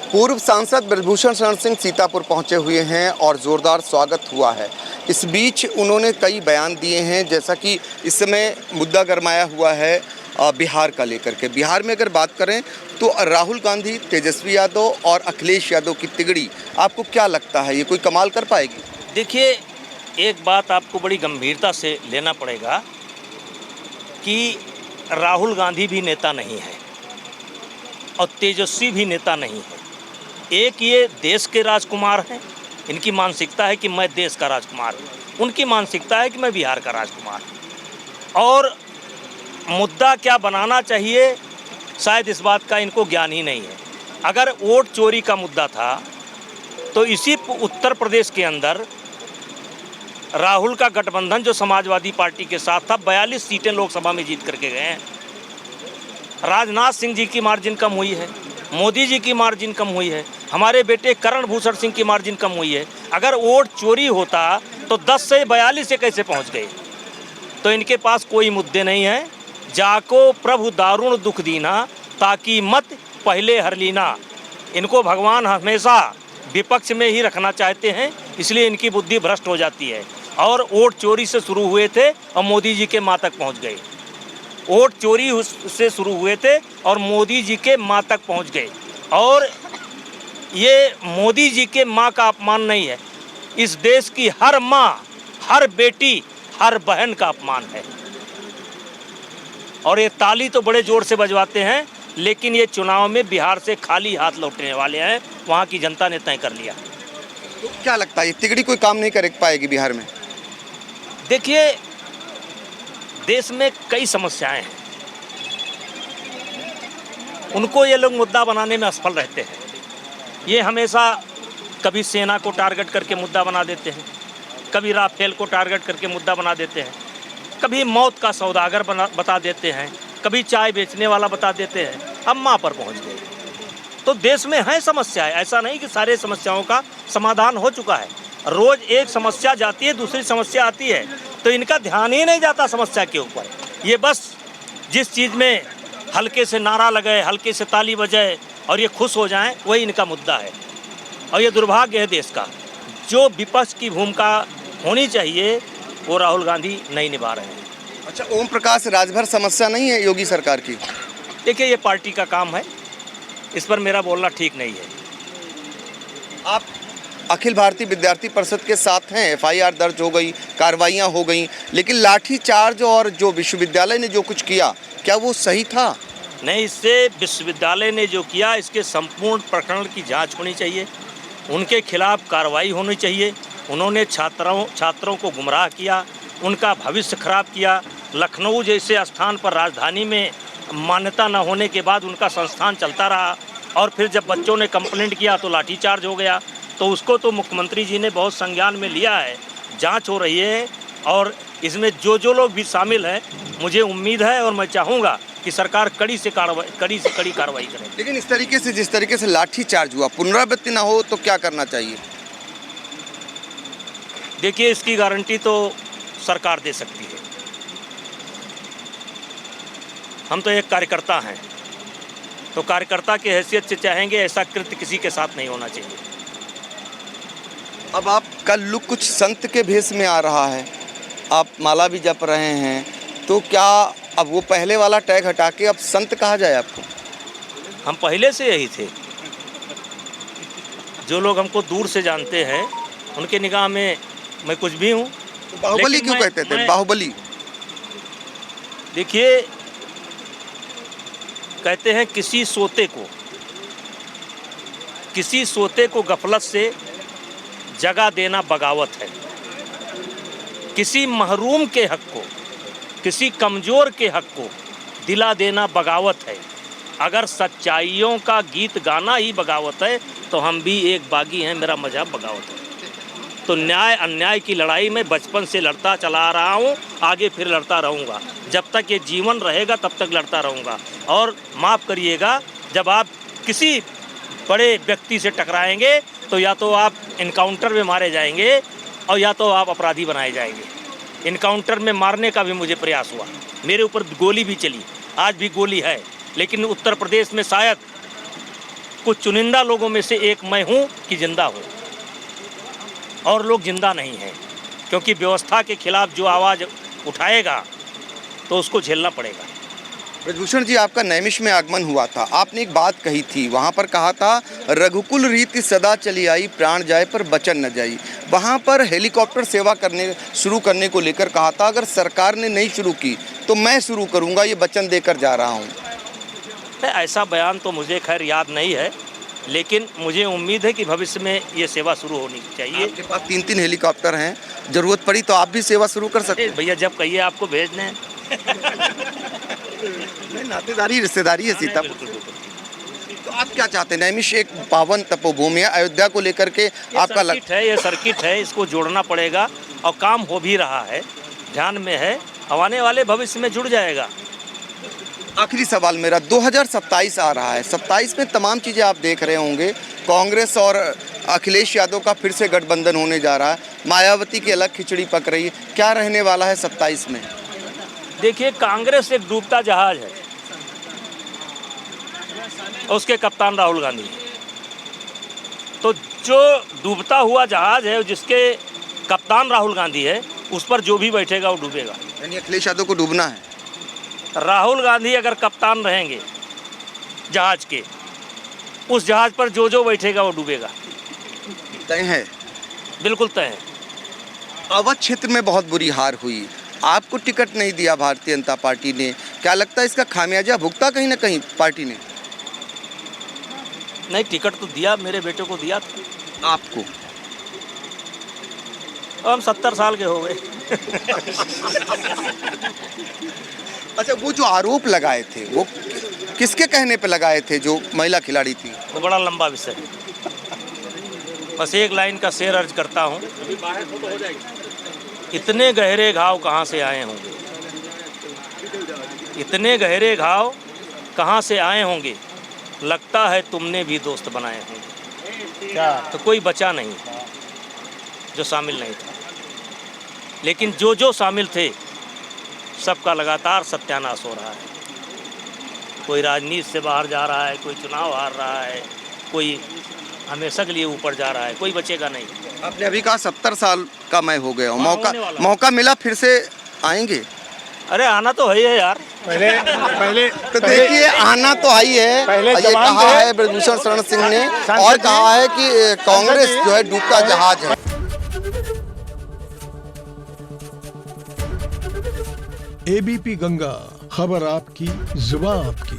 पूर्व सांसद ब्रजभूषण शरण सिंह सीतापुर पहुंचे हुए हैं और ज़ोरदार स्वागत हुआ है। इस बीच उन्होंने कई बयान दिए हैं, जैसा कि इस समय मुद्दा गरमाया हुआ है बिहार का लेकर के। बिहार में अगर बात करें तो राहुल गांधी, तेजस्वी यादव और अखिलेश यादव की तिगड़ी, आपको क्या लगता है ये कोई कमाल कर पाएगी? देखिए, एक बात आपको बड़ी गंभीरता से लेना पड़ेगा कि राहुल गांधी भी नेता नहीं है और तेजस्वी भी नेता नहीं है। एक ये देश के राजकुमार हैं, इनकी मानसिकता है कि मैं देश का राजकुमार हूँ, उनकी मानसिकता है कि मैं बिहार का राजकुमार हूँ। और मुद्दा क्या बनाना चाहिए, शायद इस बात का इनको ज्ञान ही नहीं है। अगर वोट चोरी का मुद्दा था तो इसी उत्तर प्रदेश के अंदर राहुल का गठबंधन जो समाजवादी पार्टी के साथ था, 42 सीटें लोकसभा में जीत करके गए हैं। राजनाथ सिंह जी की मार्जिन कम हुई है, मोदी जी की मार्जिन कम हुई है, हमारे बेटे करण भूषण सिंह की मार्जिन कम हुई है। अगर वोट चोरी होता तो 10 से 42 से कैसे पहुंच गए? तो इनके पास कोई मुद्दे नहीं हैं। जाको प्रभु दारुण दुख दीना, ताकि मत पहले हर लीना। इनको भगवान हमेशा विपक्ष में ही रखना चाहते हैं, इसलिए इनकी बुद्धि भ्रष्ट हो जाती है। और वोट चोरी से शुरू हुए थे और मोदी जी के माँ तक पहुँच गए। वोट चोरी से शुरू हुए थे और मोदी जी के माँ तक पहुँच गए। और ये मोदी जी के माँ का अपमान नहीं है, इस देश की हर माँ, हर बेटी, हर बहन का अपमान है। और ये ताली तो बड़े जोर से बजवाते हैं, लेकिन ये चुनाव में बिहार से खाली हाथ लौटने वाले हैं, वहाँ की जनता ने तय कर लिया। तो क्या लगता है ये तिगड़ी कोई काम नहीं कर पाएगी बिहार में? देखिए, देश में कई समस्याएं हैं, उनको ये लोग मुद्दा बनाने में असफल रहते हैं। ये हमेशा कभी सेना को टारगेट करके मुद्दा बना देते हैं, कभी राफेल को टारगेट करके मुद्दा बना देते हैं, कभी मौत का सौदागर बता देते हैं, कभी चाय बेचने वाला बता देते हैं। अब माँ पर पहुँच गए। तो देश में है समस्याएं, ऐसा नहीं कि सारे समस्याओं का समाधान हो चुका है। रोज एक समस्या जाती है, दूसरी समस्या आती है, तो इनका ध्यान ही नहीं जाता समस्या के ऊपर। ये बस जिस चीज़ में हल्के से नारा लगे, हल्के से ताली बजाए और ये खुश हो जाएं, वही इनका मुद्दा है। और ये दुर्भाग्य है देश का, जो विपक्ष की भूमिका होनी चाहिए वो राहुल गांधी नहीं निभा रहे हैं। अच्छा, ओम प्रकाश राजभर समस्या नहीं है योगी सरकार की? देखिए, ये पार्टी का काम है, इस पर मेरा बोलना ठीक नहीं है। आप अखिल भारतीय विद्यार्थी परिषद के साथ हैं, एफआईआर दर्ज हो गई, कार्रवाइयाँ हो गई, लेकिन लाठीचार्ज और जो विश्वविद्यालय ने जो कुछ किया, क्या वो सही था? नहीं, इससे विश्वविद्यालय ने जो किया, इसके संपूर्ण प्रकरण की जांच होनी चाहिए, उनके खिलाफ कार्रवाई होनी चाहिए। उन्होंने छात्रों को गुमराह किया, उनका भविष्य खराब किया। लखनऊ जैसे स्थान पर, राजधानी में मान्यता न होने के बाद उनका संस्थान चलता रहा, और फिर जब बच्चों ने कंप्लेंट किया तो लाठीचार्ज हो गया। तो उसको तो मुख्यमंत्री जी ने बहुत संज्ञान में लिया है, जांच हो रही है, और इसमें जो लोग भी शामिल हैं, मुझे उम्मीद है और मैं चाहूँगा कि सरकार कड़ी से कड़ी कार्रवाई करे। लेकिन इस तरीके से, जिस तरीके से लाठीचार्ज हुआ, पुनरावृत्ति ना हो तो क्या करना चाहिए? देखिए, इसकी गारंटी तो सरकार दे सकती है। हम तो एक कार्यकर्ता हैं, तो कार्यकर्ता की हैसियत से चाहेंगे ऐसा कृत्य किसी के साथ नहीं होना चाहिए। अब आपका लुक कुछ संत के भेष में आ रहा है, आप माला भी जप रहे हैं, तो क्या अब वो पहले वाला टैग हटा के अब संत कहा जाए आपको? हम पहले से यही थे। जो लोग हमको दूर से जानते हैं, उनके निगाह में मैं कुछ भी हूँ। तो बाहुबली क्यों कहते थे? बाहुबली देखिए, कहते हैं किसी सोते को गफलत से जगा देना बगावत है। किसी महरूम के हक को, किसी कमज़ोर के हक को दिला देना बगावत है। अगर सच्चाइयों का गीत गाना ही बगावत है तो हम भी एक बागी हैं, मेरा मजहब बगावत है। तो न्याय अन्याय की लड़ाई में बचपन से लड़ता चला आ रहा हूँ, आगे फिर लड़ता रहूँगा। जब तक ये जीवन रहेगा तब तक लड़ता रहूँगा। और माफ़ करिएगा, जब आप किसी बड़े व्यक्ति से टकराएंगे तो या तो आप इनकाउंटर में मारे जाएंगे और या तो आप अपराधी बनाए जाएंगे। इनकाउंटर में मारने का भी मुझे प्रयास हुआ, मेरे ऊपर गोली भी चली, आज भी गोली है, लेकिन उत्तर प्रदेश में शायद कुछ चुनिंदा लोगों में से एक मैं हूँ कि जिंदा हूँ, और लोग जिंदा नहीं हैं, क्योंकि व्यवस्था के खिलाफ जो आवाज़ उठाएगा तो उसको झेलना पड़ेगा। ब्रजभूषण जी, आपका नैमिष में आगमन हुआ था, आपने एक बात कही थी, वहाँ पर कहा था रघुकुल रीति सदा चली आई, प्राण जाए पर बचन न जाई। वहाँ पर हेलीकॉप्टर सेवा शुरू करने को लेकर कहा था, अगर सरकार ने नहीं शुरू की तो मैं शुरू करूँगा, ये वचन देकर जा रहा हूँ। ऐसा बयान तो मुझे खैर याद नहीं है, लेकिन मुझे उम्मीद है कि भविष्य में ये सेवा शुरू होनी चाहिए। आपके पास 3-3 हेलीकॉप्टर हैं, जरूरत पड़ी तो आप भी सेवा शुरू कर सकते हैं। भैया जब कहिए आपको भेज दें। नातेदारी रिश्तेदारी है सीतापुर। तो आप क्या चाहते हैं? नैमिष एक पावन तपोभूमि है, अयोध्या को लेकर के आपका ये सर्किट है, इसको जोड़ना पड़ेगा और काम हो भी रहा है, ध्यान में है, आने वाले भविष्य में जुड़ जाएगा। आखिरी सवाल मेरा, 2027 आ रहा है, 27 में तमाम चीज़ें आप देख रहे होंगे, कांग्रेस और अखिलेश यादव का फिर से गठबंधन होने जा रहा है, मायावती की अलग खिचड़ी पक रही है, क्या रहने वाला है 27 में? देखिए, कांग्रेस एक डूबता जहाज है, उसके कप्तान राहुल गांधी है। तो जो डूबता हुआ जहाज है, जिसके कप्तान राहुल गांधी है, उस पर जो भी बैठेगा वो डूबेगा। यानी अखिलेश यादव को डूबना है। राहुल गांधी अगर कप्तान रहेंगे जहाज के, उस जहाज पर जो जो बैठेगा वो डूबेगा। तय है? बिल्कुल तय है। अवध क्षेत्र में बहुत बुरी हार हुई, आपको टिकट नहीं दिया भारतीय जनता पार्टी ने, क्या लगता है इसका खामियाजा भुगता कहीं ना कहीं पार्टी ने? नहीं, टिकट तो दिया, मेरे बेटे को दिया था। आपको? हम 70 साल के हो गए। अच्छा, वो जो आरोप लगाए थे वो किसके कहने पे लगाए थे, जो महिला खिलाड़ी थी? वो बड़ा लंबा विषय है, बस एक लाइन का शेर अर्ज करता हूँ। इतने गहरे घाव कहाँ से आए होंगे, इतने गहरे घाव कहाँ से आए होंगे, लगता है तुमने भी दोस्त बनाए होंगे। क्या? तो कोई बचा नहीं जो शामिल नहीं था, लेकिन जो जो शामिल थे सबका लगातार सत्यानाश हो रहा है। कोई राजनीति से बाहर जा रहा है, कोई चुनाव हार रहा है, कोई हमेशा के लिए ऊपर जा रहा है, कोई बचेगा नहीं। आपने अभी कहा 70 साल का मैं हो गया हूँ, मौका मिला फिर से आएंगे? अरे आना तो है यार, पहले तो देखिए, आना तो आई है, ये कहा है ब्रजभूषण शरण सिंह ने, और कहा है कि कांग्रेस जो है डूबता जहाज है। एबीपी गंगा, खबर आपकी, जुबान आपकी।